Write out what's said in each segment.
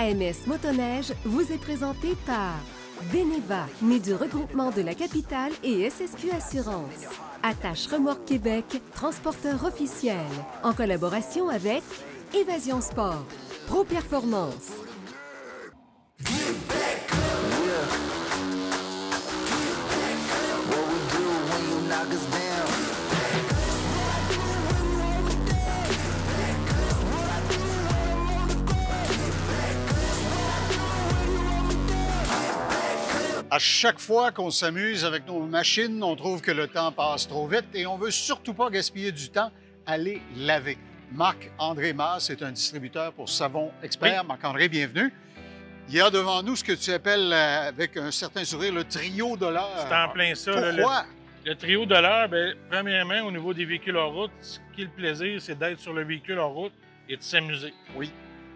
AMS Motoneige vous est présenté par Beneva, né du regroupement de la capitale et SSQ Assurance. Attache Remorque Québec, transporteur officiel, en collaboration avec Évasion Sport, Pro Performance. À chaque fois qu'on s'amuse avec nos machines, on trouve que le temps passe trop vite et on veut surtout pas gaspiller du temps à les laver. Marc-André Masse est un distributeur pour Savon Expert. Oui. Marc-André, bienvenue. Il y a devant nous ce que tu appelles, avec un certain sourire, le trio de l'heure. C'est en plein ça. Pourquoi? Le trio de l'heure, bien, premièrement, au niveau des véhicules en route, ce qui est le plaisir, c'est d'être sur le véhicule en route et de s'amuser. Oui.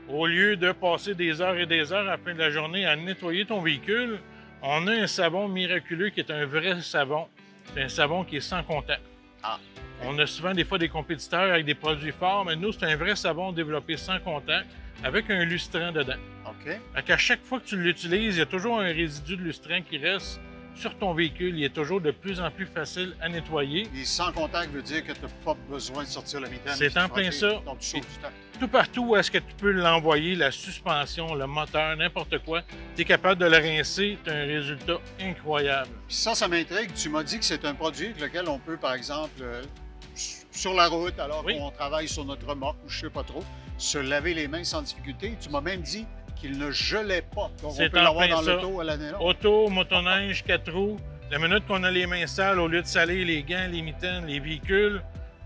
Au lieu de passer des heures et des heures à la fin de la journée à nettoyer ton véhicule, on a un savon miraculeux qui est un vrai savon. C'est un savon qui est sans contact. Ah. On a souvent des fois des compétiteurs avec des produits forts, mais nous, c'est un vrai savon développé sans contact avec un lustrant dedans. OK. Fait qu'à chaque fois que tu l'utilises, il y a toujours un résidu de lustrant qui reste sur ton véhicule. Il est toujours de plus en plus facile à nettoyer. Et sans contact veut dire que tu n'as pas besoin de sortir la mitaine. C'est en plein ça. Donc, tu sauves du temps. Tout partout où est-ce que tu peux l'envoyer, la suspension, le moteur, n'importe quoi, tu es capable de le rincer, tu as un résultat incroyable. Puis ça m'intrigue. Tu m'as dit que c'est un produit avec lequel on peut, par exemple, sur la route, alors qu'on travaille sur notre remorque ou je sais pas trop, se laver les mains sans difficulté. Tu m'as même dit qu'il ne gelait pas. Donc, on peut l'avoir dans l'auto à l'année longue. Auto, motoneige, 4 roues. La minute qu'on a les mains sales, au lieu de saler les gants, les mitaines, les véhicules,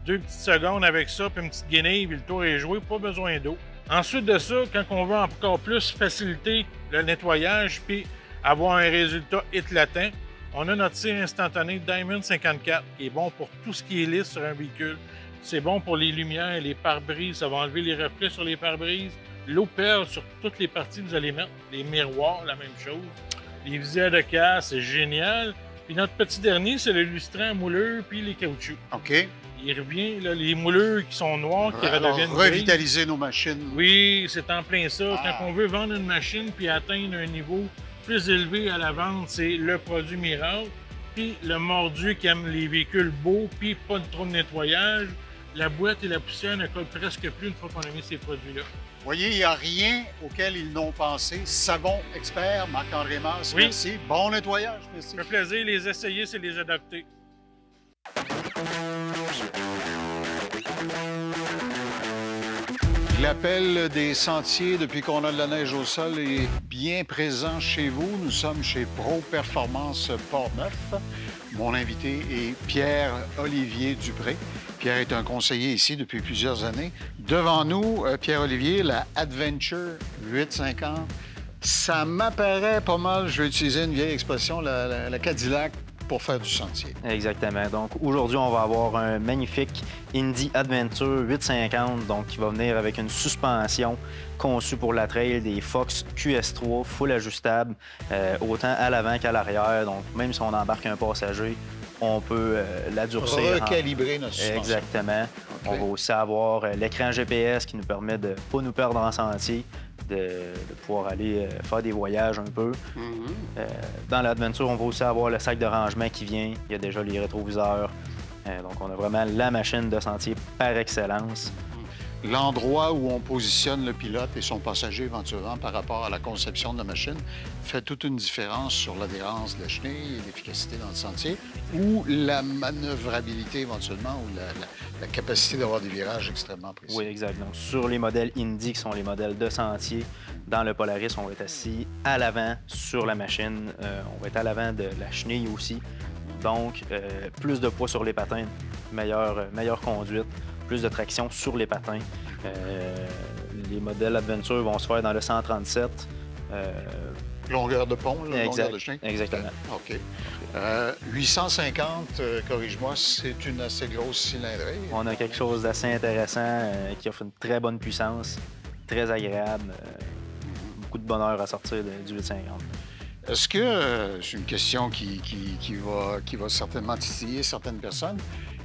2 petites secondes avec ça, puis une petite guenille, puis le tour est joué, pas besoin d'eau. Ensuite de ça, quand on veut encore plus faciliter le nettoyage puis avoir un résultat éclatant, on a notre cire instantanée Diamond 54 qui est bon pour tout ce qui est lisse sur un véhicule. C'est bon pour les lumières, les pare-brises, ça va enlever les reflets sur les pare-brises. L'eau perle sur toutes les parties que vous allez mettre. Les miroirs, la même chose. Les visières de casse, c'est génial. Puis notre petit dernier, c'est le lustrant mouleux puis les caoutchoucs. OK. Il revient, là, les mouleurs qui sont noirs, qui redeviennent revitaliser nos machines. Oui, c'est en plein ça. Quand on veut vendre une machine puis atteindre un niveau plus élevé à la vente, c'est le produit miracle. Puis le mordu qui aime les véhicules beaux, puis pas trop de nettoyage. La boîte et la poussière ne collent presque plus une fois qu'on a mis ces produits-là. Vous voyez, il n'y a rien auquel ils n'ont pensé. Savon Expert, Marc-André Masse, merci. Bon nettoyage, merci. Ça fait plaisir. Les essayer, c'est les adapter. L'appel des sentiers, depuis qu'on a de la neige au sol, est bien présent chez vous. Nous sommes chez Pro Performance Portneuf. Mon invité est Pierre-Olivier Dupré. Pierre est un conseiller ici depuis plusieurs années. Devant nous, Pierre-Olivier, la Adventure 850. Ça m'apparaît pas mal, je vais utiliser une vieille expression, la Cadillac pour faire du sentier. Exactement. Donc aujourd'hui, on va avoir un magnifique Indy Adventure 850, donc qui va venir avec une suspension conçue pour la trail, des Fox QS3 full ajustable, autant à l'avant qu'à l'arrière. Donc même si on embarque un passager, on peut la durcir. Recalibrer notre suspension. Exactement. Okay. On va aussi avoir l'écran GPS qui nous permet de ne pas nous perdre en sentier, de pouvoir aller faire des voyages un peu. Dans l'Adventure, on va aussi avoir le sac de rangement qui vient. Il y a déjà les rétroviseurs. Donc, on a vraiment la machine de sentier par excellence. L'endroit où on positionne le pilote et son passager éventuellement par rapport à la conception de la machine fait toute une différence sur l'adhérence de la chenille et l'efficacité dans le sentier ou la manœuvrabilité éventuellement ou la capacité d'avoir des virages extrêmement précis. Oui, exact. Donc, sur les modèles Indy, qui sont les modèles de sentier, dans le Polaris, on va être assis à l'avant sur la machine. On va être à l'avant de la chenille aussi. Donc, plus de poids sur les patins, meilleure conduite. Plus de traction sur les patins. Les modèles Adventure vont se faire dans le 137. Longueur de pont, là, longueur de chenille? Exactement. OK. 850, corrige-moi, c'est une assez grosse cylindrée. On a quelque chose d'assez intéressant qui offre une très bonne puissance, très agréable, beaucoup de bonheur à sortir du 850. Est-ce que, c'est une question qui va certainement titiller certaines personnes,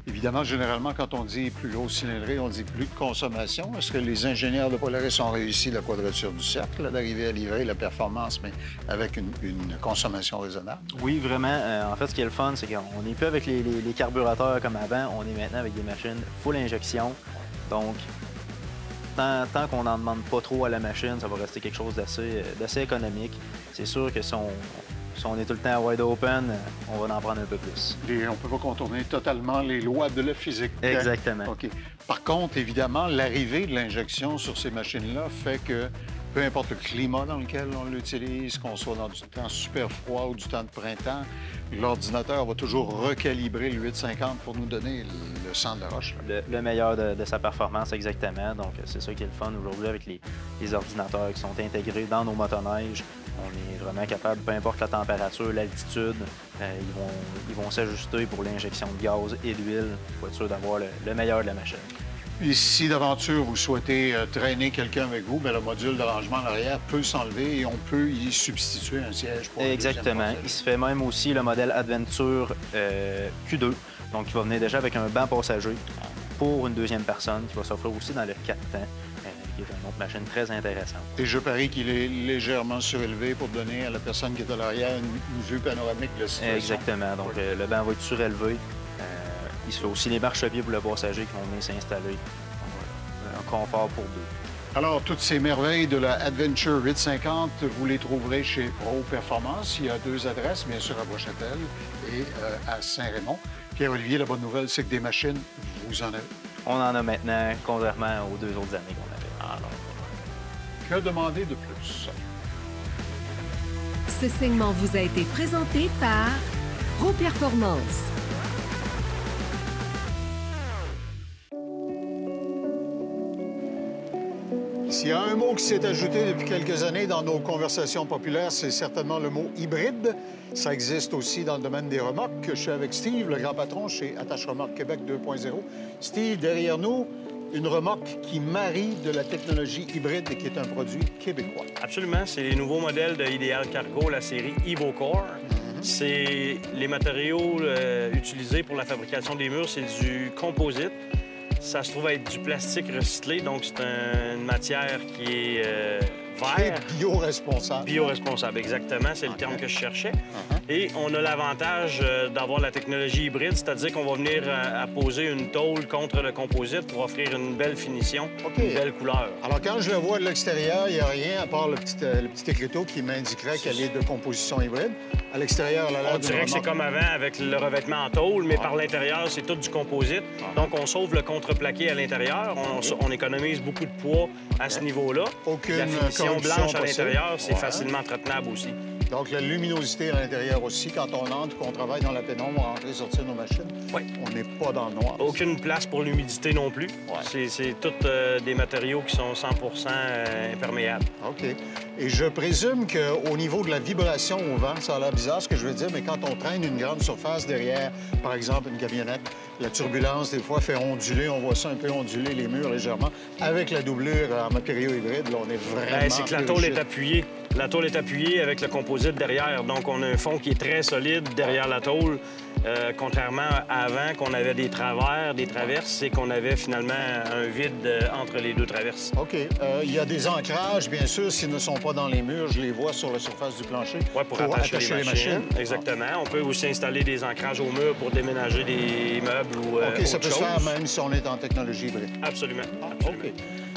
Évidemment, généralement, quand on dit plus grosse cylindrée, on dit plus de consommation. Est-ce que les ingénieurs de Polaris ont réussi la quadrature du cercle, d'arriver à livrer la performance, mais avec une consommation raisonnable? Oui, vraiment. En fait, ce qui est le fun, c'est qu'on n'est plus avec les carburateurs comme avant. On est maintenant avec des machines full injection. Donc, tant qu'on n'en demande pas trop à la machine, ça va rester quelque chose d'assez économique. C'est sûr que si on est tout le temps wide open, on va en prendre un peu plus. On ne peut pas contourner totalement les lois de la physique. Exactement. OK. Par contre, évidemment, l'arrivée de l'injection sur ces machines-là fait que peu importe le climat dans lequel on l'utilise, qu'on soit dans du temps super froid ou du temps de printemps, l'ordinateur va toujours recalibrer le 850 pour nous donner le sang de la roche. Le meilleur de sa performance, exactement. Donc, c'est ça qui est le fun aujourd'hui avec les ordinateurs qui sont intégrés dans nos motoneiges. On est vraiment capable, peu importe la température, l'altitude, ils vont s'ajuster pour l'injection de gaz et d'huile pour être sûr d'avoir le meilleur de la machine. Et si d'aventure vous souhaitez traîner quelqu'un avec vous, bien, le module de rangement à l'arrière peut s'enlever et on peut y substituer un siège pour Exactement. Il se fait même aussi le modèle Adventure Q2, donc qui va venir déjà avec un banc passager pour une deuxième personne qui va s'offrir aussi dans le 4 temps. Qui est une autre machine très intéressante. Et je parie qu'il est légèrement surélevé pour donner à la personne qui est à l'arrière une vue panoramique de la situation. Exactement. Donc, le banc va être surélevé. Il se fait aussi les marchepieds pour le passager qui vont venir s'installer. Un confort pour deux. Alors, toutes ces merveilles de la Adventure 850, vous les trouverez chez Pro Performance. Il y a 2 adresses, bien sûr, à Bois-Châtel et à Saint-Raymond. Pierre-Olivier, la bonne nouvelle, c'est que des machines, vous en avez. On en a maintenant, contrairement aux 2 autres années qu'on avait. Alors, que demander de plus? Ce segment vous a été présenté par Pro Performance. S'il y a un mot qui s'est ajouté depuis quelques années dans nos conversations populaires, c'est certainement le mot hybride. Ça existe aussi dans le domaine des remorques. Je suis avec Steve, le grand patron chez Attache Remorque Québec 2.0. Steve, derrière nous, une remorque qui marie de la technologie hybride et qui est un produit québécois. Absolument. C'est les nouveaux modèles de Ideal Cargo, la série EvoCore. C'est les matériaux utilisés pour la fabrication des murs, c'est du composite. Ça se trouve être du plastique recyclé, donc c'est une matière qui est vert. Bio-responsable. Bio-responsable, exactement. C'est le terme que je cherchais. Et on a l'avantage d'avoir la technologie hybride, c'est-à-dire qu'on va venir apposer une tôle contre le composite pour offrir une belle finition, une belle couleur. Alors, quand je le vois de l'extérieur, il n'y a rien à part le petit écriteau qui m'indiquerait qu'elle est de composition hybride. À l'extérieur, on dirait que c'est comme avant avec le revêtement en tôle, mais par l'intérieur, c'est tout du composite. Donc, on sauve le contreplaqué à l'intérieur. On économise beaucoup de poids à ce niveau-là. La finition blanche à l'intérieur, c'est facilement entretenable aussi. Donc, la luminosité à l'intérieur aussi, quand on entre, qu'on travaille dans la pénombre, rentrer, sortir nos machines, on n'est pas dans le noir. Aucune place pour l'humidité non plus. C'est tous des matériaux qui sont 100 imperméables. OK. Et je présume qu'au niveau de la vibration au vent, ça a l'air bizarre ce que je veux dire, mais quand on traîne une grande surface derrière, par exemple une camionnette, la turbulence, des fois, fait onduler, on voit ça un peu onduler les murs légèrement. Avec la doublure en matériaux hybrides, là, on est vraiment... C'est que la tôle est appuyée. La tôle est appuyée avec le composite derrière. Donc, on a un fond qui est très solide derrière la tôle. Contrairement à avant, qu'on avait des travers, des traverses, c'est qu'on avait finalement un vide entre les 2 traverses. OK. Il y a des ancrages, bien sûr, s'ils ne sont pas dans les murs. Je les vois sur la surface du plancher. Oui, pour attacher les machines. Exactement. On peut aussi installer des ancrages au mur pour déménager des meubles ou OK, ça peut se faire même si on est en technologie hybride. Absolument. OK.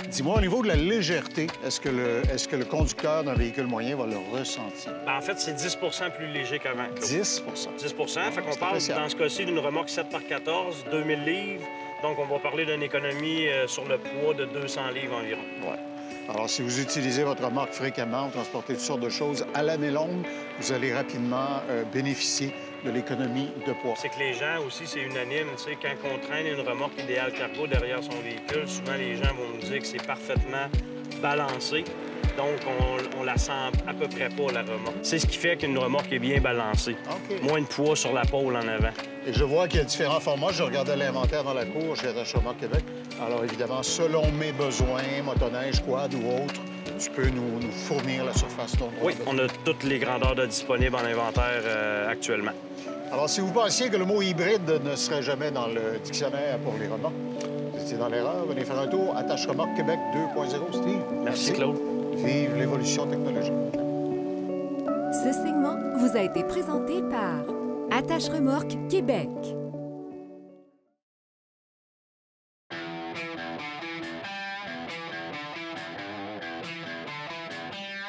Dis-moi, au niveau de la légèreté, est-ce que le conducteur d'un véhicule moyen va le ressentir? En fait, c'est 10 plus léger qu'avant. 10 10 Fait qu'on parle, dans ce cas-ci, d'une remorque 7x14, 2000 livres. Donc, on va parler d'une économie sur le poids de 200 livres environ. Oui. Alors, si vous utilisez votre remorque fréquemment, transportez toutes sortes de choses à l'année longue, vous allez rapidement bénéficier de l'économie de poids. C'est que les gens aussi, c'est unanime. Tu sais, quand on traîne une remorque Ideal Cargo derrière son véhicule, souvent les gens vont nous dire que c'est parfaitement balancé. Donc, on la sent à peu près pas, la remorque. C'est ce qui fait qu'une remorque est bien balancée. Moins de poids sur la pôle en avant. Et je vois qu'il y a différents formats. Je regardais l'inventaire dans la cour chez Attache Remorque Québec. Alors, évidemment, selon mes besoins, motoneige, quad ou autre, tu peux nous fournir la surface dont on a besoin. On a toutes les grandeurs de disponibles en inventaire actuellement. Alors, si vous pensiez que le mot hybride ne serait jamais dans le dictionnaire pour les remorques, vous étiez dans l'erreur. Venez faire un tour à Attache Remorque Québec 2.0, Steve. Merci, Claude. Vive l'évolution technologique. Ce segment vous a été présenté par Attache Remorque Québec.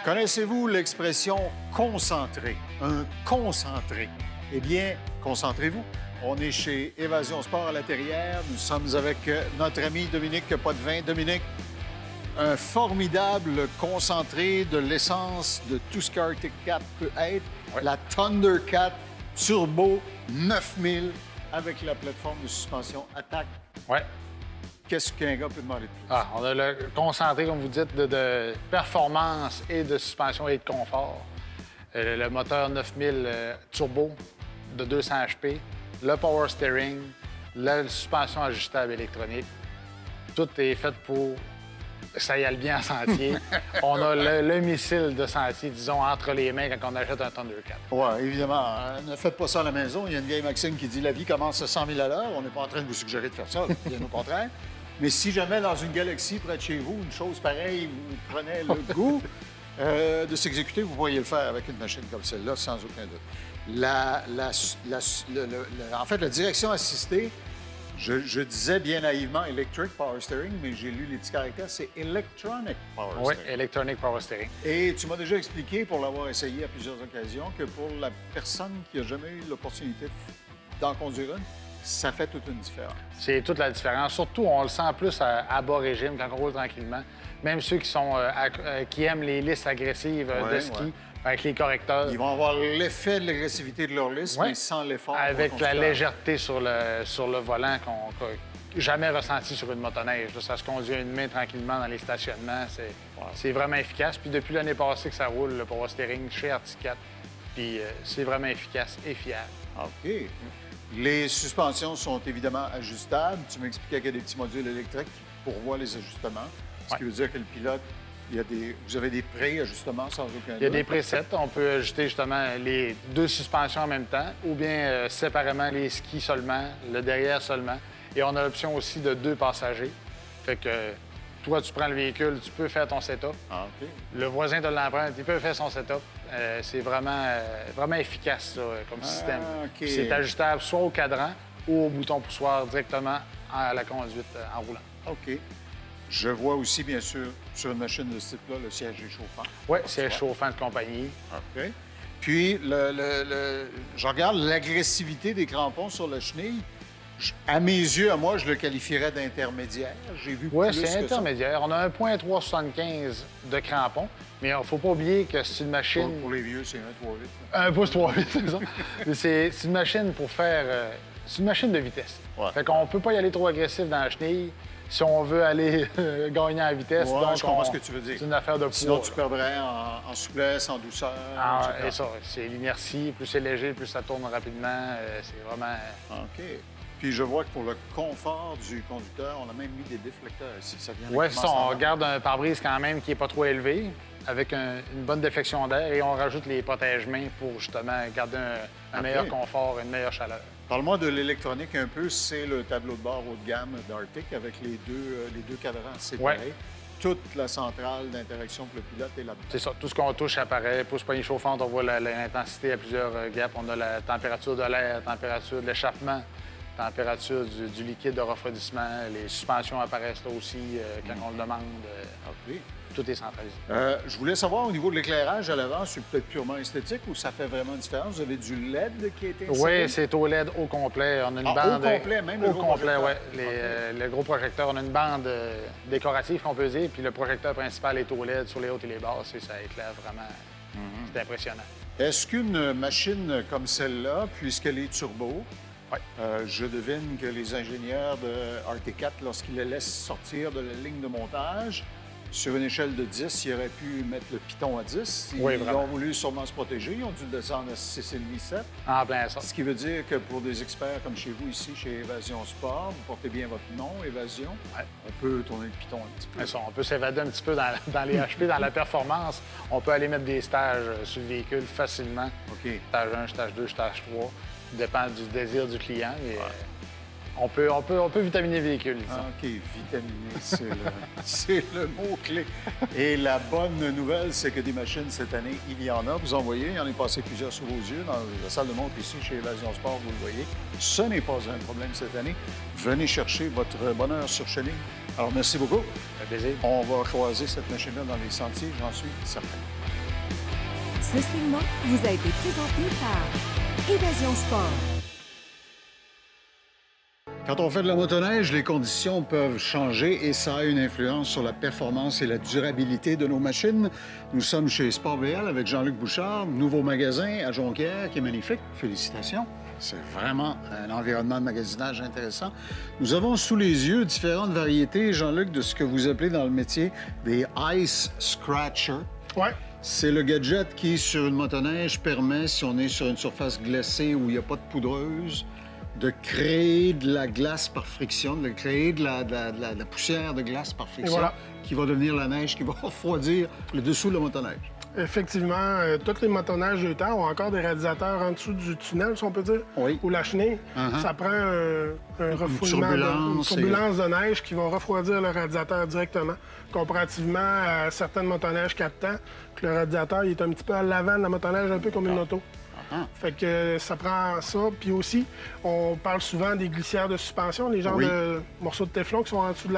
Connaissez-vous l'expression concentré? Un concentré. Eh bien, concentrez-vous. On est chez Évasion Sport à la Terrière. Nous sommes avec notre ami Dominique Potvin. Dominique, un formidable concentré de l'essence de tout ce qu'Arctic Cat peut être. Ouais. La Thundercat Turbo 9000 avec la plateforme de suspension Attack. Ouais. Qu'est-ce qu'un gars peut demander de plus? Ah, on a le concentré, comme vous dites, de performance et de suspension et de confort. Le moteur 9000 turbo de 200 HP, le power steering, la suspension ajustable électronique. Tout est fait pour que ça y aille bien en sentier. On a le missile de sentier, disons, entre les mains quand on achète un Thundercat. Oui, évidemment. Ne faites pas ça à la maison. Il y a une vieille maxime qui dit « La vie commence à 100 000 à l'heure ». On n'est pas en train de vous suggérer de faire ça, bien au contraire. Mais si jamais dans une galaxie près de chez vous, une chose pareille vous prenait le goût de s'exécuter, vous pourriez le faire avec une machine comme celle-là, sans aucun doute. En fait, la direction assistée, je disais bien naïvement Electric Power Steering, mais j'ai lu les petits caractères, c'est Electronic Power Oui, Steering. Electronic Power Steering. Et tu m'as déjà expliqué, pour l'avoir essayé à plusieurs occasions, que pour la personne qui n'a jamais eu l'opportunité d'en conduire une, ça fait toute une différence. C'est toute la différence. Surtout, on le sent plus à bas régime quand on roule tranquillement. Même ceux qui aiment les listes agressives de ski, avec les correcteurs. Ils vont avoir l'effet de l'agressivité de leur liste, mais sans l'effort. Avec la légèreté sur le volant qu'on n'a jamais ressenti sur une motoneige. Là, ça se conduit à une main tranquillement dans les stationnements. C'est vraiment efficace. Puis depuis l'année passée que ça roule, le power steering chez Arctic Cat, puis c'est vraiment efficace et fiable. OK. Les suspensions sont évidemment ajustables. Tu m'expliquais qu'il y a des petits modules électriques qui pourvoient les ajustements. Ce qui veut dire que le pilote, vous avez des pré-ajustements sans aucun doute. Il y a des presets. On peut ajuster justement les deux suspensions en même temps ou bien séparément les skis seulement, le derrière seulement. Et on a l'option aussi de 2 passagers. Fait que toi, tu prends le véhicule, tu peux faire ton setup. Ah, OK. Le voisin de l'empreinte, il peut faire son setup. C'est vraiment efficace ça, comme système. OK. C'est ajustable soit au cadran ou au bouton poussoir directement à la conduite en roulant. OK. Je vois aussi, bien sûr, sur une machine de ce type-là, le siège est chauffant. Oui, siège chauffant de compagnie. OK. Puis, je regarde l'agressivité des crampons sur la chenille. À mes yeux, à moi, je le qualifierais d'intermédiaire. J'ai vu Oui, plus c'est que intermédiaire. On a un 1.375 de crampons, mais il ne faut pas oublier que c'est une ça. machine... Pour les vieux, c'est 1,38. 1 pouce 3,8, c'est ça. Mais c'est une machine pour faire... c'est une machine de vitesse. Ouais. Fait qu'on peut pas y aller trop agressif dans la chenille si on veut aller gagner en vitesse. Ouais, donc je comprends ce que tu veux dire. C'est une affaire de poids. Sinon, tu perdrais en souplesse, en douceur. Ah, etc. et ça, c'est l'inertie. Plus c'est léger, plus ça tourne rapidement. C'est vraiment... OK. Puis je vois que pour le confort du conducteur, on a même mis des déflecteurs ici. Ça vient Oui, avec ça, on garde un pare-brise quand même qui n'est pas trop élevé, avec une bonne déflexion d'air, et on rajoute les protège-mains pour justement garder un meilleur confort, une meilleure chaleur. Parle-moi de l'électronique un peu. C'est le tableau de bord haut de gamme d'Arctic avec les deux cadrans séparés. Ouais. Toute la centrale d'interaction pour le pilote est là-dedans. C'est ça, tout ce qu'on touche apparaît. Pousse-poignée chauffante, on voit l'intensité à plusieurs gaps. On a la température de l'air, la température de l'échappement, température du liquide de refroidissement. Les suspensions apparaissent là aussi quand on le demande. OK. Tout est centralisé. Je voulais savoir au niveau de l'éclairage à l'avant, c'est peut-être purement esthétique ou ça fait vraiment une différence? Vous avez du LED qui a été inséré? Oui, c'est au LED au complet. On a une Ah, bande. au complet, même le au gros complet, projecteur? oui. Le gros projecteur, on a une bande décorative qu'on peut dire, puis le projecteur principal est au LED sur les hautes et les basses et ça éclaire vraiment. C'est impressionnant. Est-ce qu'une machine comme celle-là, puisqu'elle est turbo, Oui. je devine que les ingénieurs de Arctic Cat, lorsqu'ils la laissent sortir de la ligne de montage, Sur une échelle de 10, ils auraient pu mettre le piton à 10. Ils Oui, vraiment. ont voulu sûrement se protéger. Ils ont dû le descendre à 6,5, 7. En plein ça. Ce qui veut dire que pour des experts comme chez vous ici, chez Évasion Sport, vous portez bien votre nom, Évasion. Ouais. On peut tourner le piton un petit peu. Mais ça, on peut s'évader un petit peu dans les HP, dans la performance. On peut aller mettre des stages sur le véhicule facilement. OK. Stage 1, stage 2, stage 3. Ça dépend du désir du client. Mais on peut vitaminer le véhicule, disons. OK, vitaminé, c'est le mot-clé. Et la bonne nouvelle, c'est que des machines, cette année, il y en a. Vous en voyez, il y en est passé plusieurs sous vos yeux. Dans la salle de montre ici, chez Évasion Sport, vous le voyez. Ce n'est pas un problème cette année. Venez chercher votre bonheur sur chenille. Alors, merci beaucoup. Un plaisir. On va croiser cette machine-là dans les sentiers, j'en suis certain. Ce segment vous a été présenté par Évasion Sport. Quand on fait de la motoneige, les conditions peuvent changer et ça a une influence sur la performance et la durabilité de nos machines. Nous sommes chez Sport VL avec Jean-Luc Bouchard, nouveau magasin à Jonquière qui est magnifique. Félicitations. C'est vraiment un environnement de magasinage intéressant. Nous avons sous les yeux différentes variétés, Jean-Luc, de ce que vous appelez dans le métier des Ice Scratchers. Ouais. C'est le gadget qui, sur une motoneige, permet, si on est sur une surface glacée où il n'y a pas de poudreuse, de créer de la glace par friction, de créer de la poussière de glace par friction, voilà. qui va devenir la neige, qui va refroidir le dessous de la motoneige. Effectivement, toutes les motoneiges de temps ont encore des radiateurs en dessous du tunnel, si on peut dire, Oui. ou la chenille. Uh-huh. Ça prend un refoulement, une turbulence de neige qui va refroidir le radiateur directement, comparativement à certaines motoneiges 4 temps, que le radiateur il est un petit peu à l'avant de la motoneige, un peu comme une auto. Fait que ça prend ça. Puis aussi, on parle souvent des glissières de suspension, les genres de morceaux de téflon qui sont en dessous de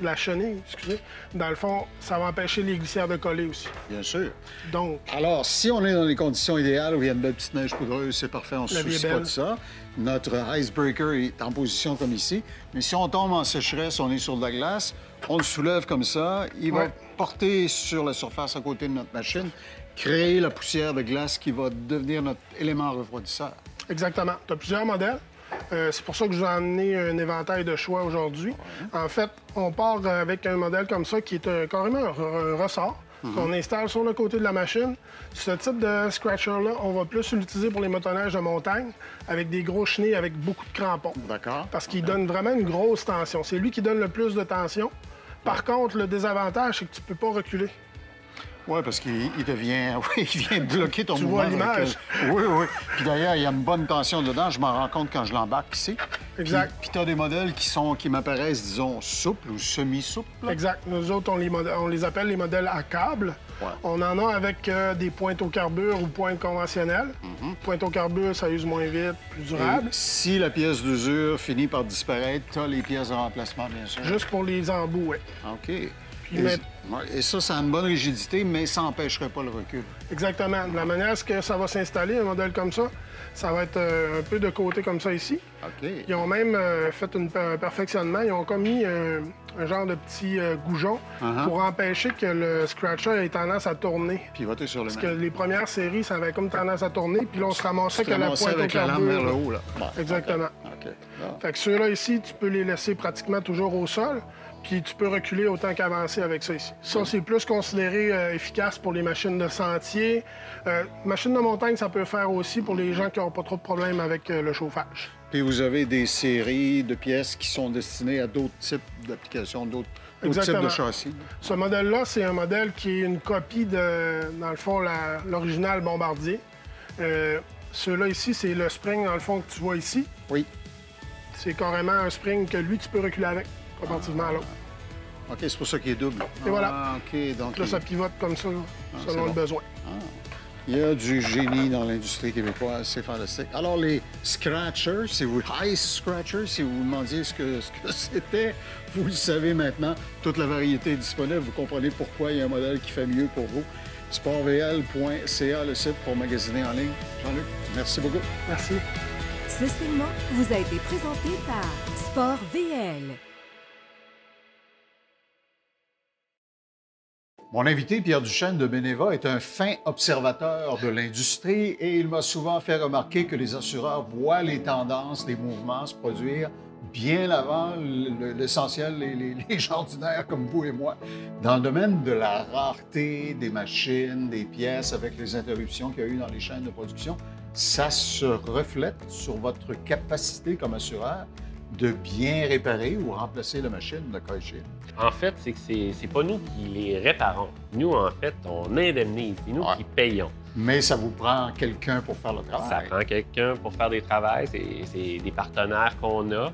la chenille, excusez. Dans le fond, ça va empêcher les glissières de coller aussi. Bien sûr. Donc, Alors, si on est dans les conditions idéales où il y a une belle petite neige poudreuse, c'est parfait, on ne se La vie est soucie pas belle. de ça. Notre icebreaker est en position comme ici. Mais si on tombe en sécheresse, on est sur de la glace, on le soulève comme ça, il va porter sur la surface à côté de notre machine, créer la poussière de glace qui va devenir notre élément refroidisseur. exactement. Tu as plusieurs modèles. C'est pour ça que je vous ai amené un éventail de choix aujourd'hui. En fait, on part avec un modèle comme ça qui est carrément un ressort qu'on installe sur le côté de la machine. Ce type de scratcher-là, on va plus l'utiliser pour les motoneiges de montagne avec des gros chenilles avec beaucoup de crampons. D'accord. Parce qu'il donne vraiment une grosse tension. C'est lui qui donne le plus de tension. Par contre, le désavantage, c'est que tu peux pas reculer. Oui, parce qu'il devient... Oui, il vient bloquer ton Tu mouvement. vois l'image. Oui, oui. Puis d'ailleurs, il y a une bonne tension dedans. Je m'en rends compte quand je l'embarque ici. Exact. Puis tu as des modèles qui m'apparaissent, disons, souples ou semi-souples. Exact. Nous autres, on les appelle les modèles à câble. Ouais. On en a avec des pointes au carbure ou pointes conventionnelles. Pointe au carbure, ça use moins vite, plus durable. Et si la pièce d'usure finit par disparaître, tu as les pièces de remplacement, bien sûr. Juste pour les embouts, oui. OK. Et ça a une bonne rigidité, mais ça n'empêcherait pas le recul. Exactement. De la manière que ça va s'installer, un modèle comme ça va être un peu de côté comme ça ici. OK. Ils ont même fait un perfectionnement. Ils ont comme mis un genre de petit goujon pour empêcher que le scratcher ait tendance à tourner. Puis voter sur le Parce que les premières séries, ça avait comme tendance à tourner, puis là, on se ramassait que la pointe au avec la lame vers le carbure. haut, là. Bon, Exactement. OK. Bon. Fait que ceux-là ici, tu peux les laisser pratiquement toujours au sol, puis tu peux reculer autant qu'avancer avec ça ici. Ça, c'est plus considéré efficace pour les machines de sentier. Machines de montagne, ça peut faire aussi pour les gens qui n'ont pas trop de problèmes avec le chauffage. Puis vous avez des séries de pièces qui sont destinées à d'autres types d'applications, d'autres types Exactement. de châssis. Ce modèle-là, c'est un modèle qui est une copie de, dans le fond, l'original Bombardier. Ceux-là ici, c'est le spring, dans le fond, que tu vois ici. Oui. C'est carrément un spring que lui, tu peux reculer avec, comparativement à l'autre. OK, c'est pour ça qu'il est double. Et voilà. Ah, OK, donc... Là, ça pivote comme ça, c'est selon bon. le besoin. Il y a du génie dans l'industrie québécoise, c'est fantastique. Alors, les scratchers, si vous... Ice scratchers, si vous vous demandiez ce que c'était, vous le savez maintenant. Toute la variété est disponible. Vous comprenez pourquoi il y a un modèle qui fait mieux pour vous. sportvl.ca, le site pour magasiner en ligne. Jean-Luc, merci beaucoup. Merci. Ce segment vous a été présenté par Sport VL. Mon invité, Pierre Duchesne de Beneva, est un fin observateur de l'industrie et il m'a souvent fait remarquer que les assureurs voient les tendances des mouvements se produire bien avant l'essentiel, les gens ordinaires comme vous et moi. Dans le domaine de la rareté des machines, des pièces, avec les interruptions qu'il y a eu dans les chaînes de production, ça se reflète sur votre capacité comme assureur de bien réparer ou remplacer la machine, le cas échéant. En fait, c'est que c'est pas nous qui les réparons. Nous, en fait, on indemnise. C'est nous qui payons. Mais ça vous prend quelqu'un pour faire le travail. Ça prend quelqu'un pour faire des travaux. C'est des partenaires qu'on a.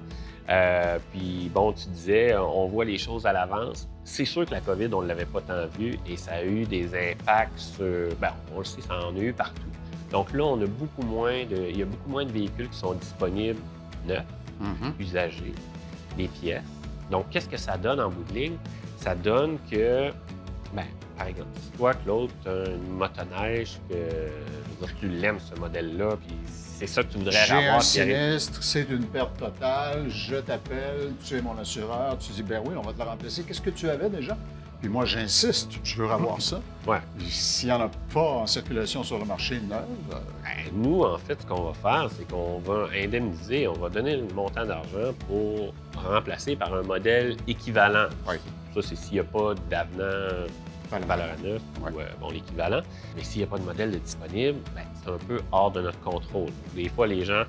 Puis, bon, tu disais, on voit les choses à l'avance. C'est sûr que la COVID, on ne l'avait pas tant vu et ça a eu des impacts sur... Bien, on le sait, ça en a eu partout. Donc là, on a beaucoup moins il y a beaucoup moins de véhicules qui sont disponibles neufs, usagés, des pièces. Donc, qu'est-ce que ça donne en bout de ligne? Ça donne que, bien, par exemple, si toi, Claude, tu as une motoneige que tu l'aimes, ce modèle-là, puis c'est ça que tu voudrais avoir. J'ai un sinistre, c'est une perte totale, je t'appelle, tu es mon assureur, tu dis, ben oui, on va te la remplacer. Qu'est-ce que tu avais déjà? Puis moi, j'insiste, je veux avoir ça. Ouais. S'il n'y en a pas en circulation sur le marché neuf... Nous, en fait, ce qu'on va faire, c'est qu'on va indemniser, on va donner le montant d'argent pour remplacer par un modèle équivalent. Oui. Ça, c'est s'il n'y a pas d'avenant valeur à neuf ou l'équivalent. Mais s'il n'y a pas de modèle de disponible, bien, c'est un peu hors de notre contrôle. Des fois, les gens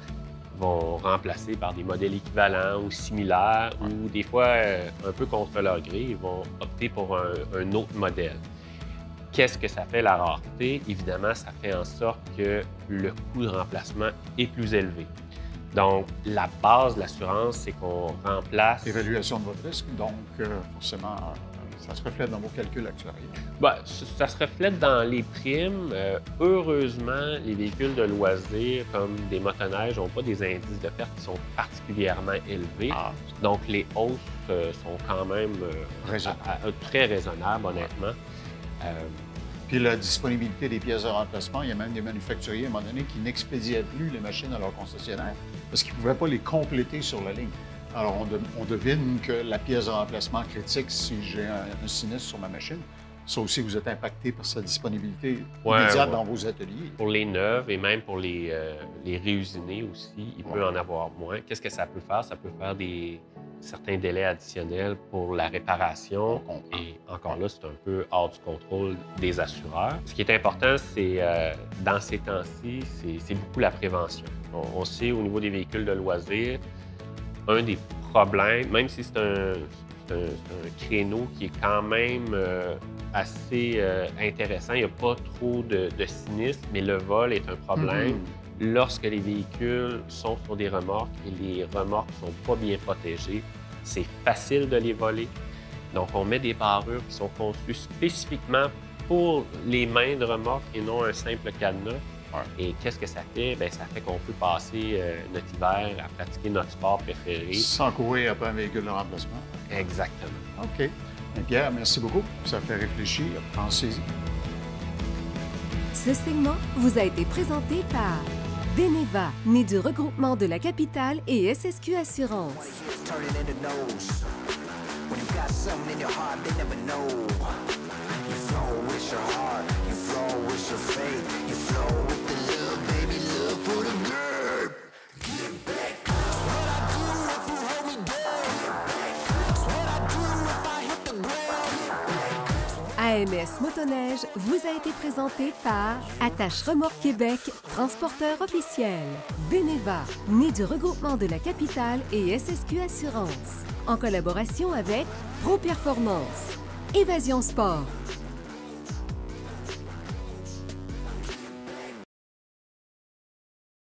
vont remplacer par des modèles équivalents ou similaires, ou des fois, un peu contre leur gré, ils vont opter pour un autre modèle. Qu'est-ce que ça fait, la rareté? Évidemment, ça fait en sorte que le coût de remplacement est plus élevé. Donc, la base de l'assurance, c'est qu'on remplace... Évaluation de votre risque, donc forcément, ça se reflète dans vos calculs actuariels. Bien, ça se reflète dans les primes. Heureusement, les véhicules de loisirs, comme des motoneiges, n'ont pas des indices de perte qui sont particulièrement élevés. Donc, les hausses sont quand même très raisonnables, honnêtement. Puis la disponibilité des pièces de remplacement, il y a même des manufacturiers, à un moment donné, qui n'expédiaient plus les machines à leur concessionnaire parce qu'ils ne pouvaient pas les compléter sur la ligne. Alors, on devine que la pièce de remplacement critique, si j'ai un sinistre sur ma machine, ça aussi, vous êtes impacté par sa disponibilité immédiate dans vos ateliers. Pour les neuves et même pour les réusinés aussi, il peut en avoir moins. Qu'est-ce que ça peut faire? Ça peut faire certains délais additionnels pour la réparation. Et encore là, c'est un peu hors du contrôle des assureurs. Ce qui est important, c'est dans ces temps-ci, c'est beaucoup la prévention. On sait au niveau des véhicules de loisirs, un des problèmes, même si c'est un créneau qui est quand même assez intéressant, il n'y a pas trop de sinistres, mais le vol est un problème lorsque les véhicules sont sur des remorques et les remorques ne sont pas bien protégées. C'est facile de les voler. Donc, on met des parures qui sont conçues spécifiquement pour les mains de remorque et non un simple cadenas. Et qu'est-ce que ça fait? Bien, ça fait qu'on peut passer notre hiver à pratiquer notre sport préféré. Sans courir après un véhicule de remplacement. Exactement. OK. Pierre, merci beaucoup. Ça fait réfléchir. Pensez-y. Ce segment vous a été présenté par Beneva, né du regroupement de la Capitale et SSQ Assurance. AMS Motoneige vous a été présenté par Attache Remorque Québec, transporteur officiel. Beneva, né du regroupement de la Capitale et SSQ Assurance. En collaboration avec Pro Performance, Évasion Sport,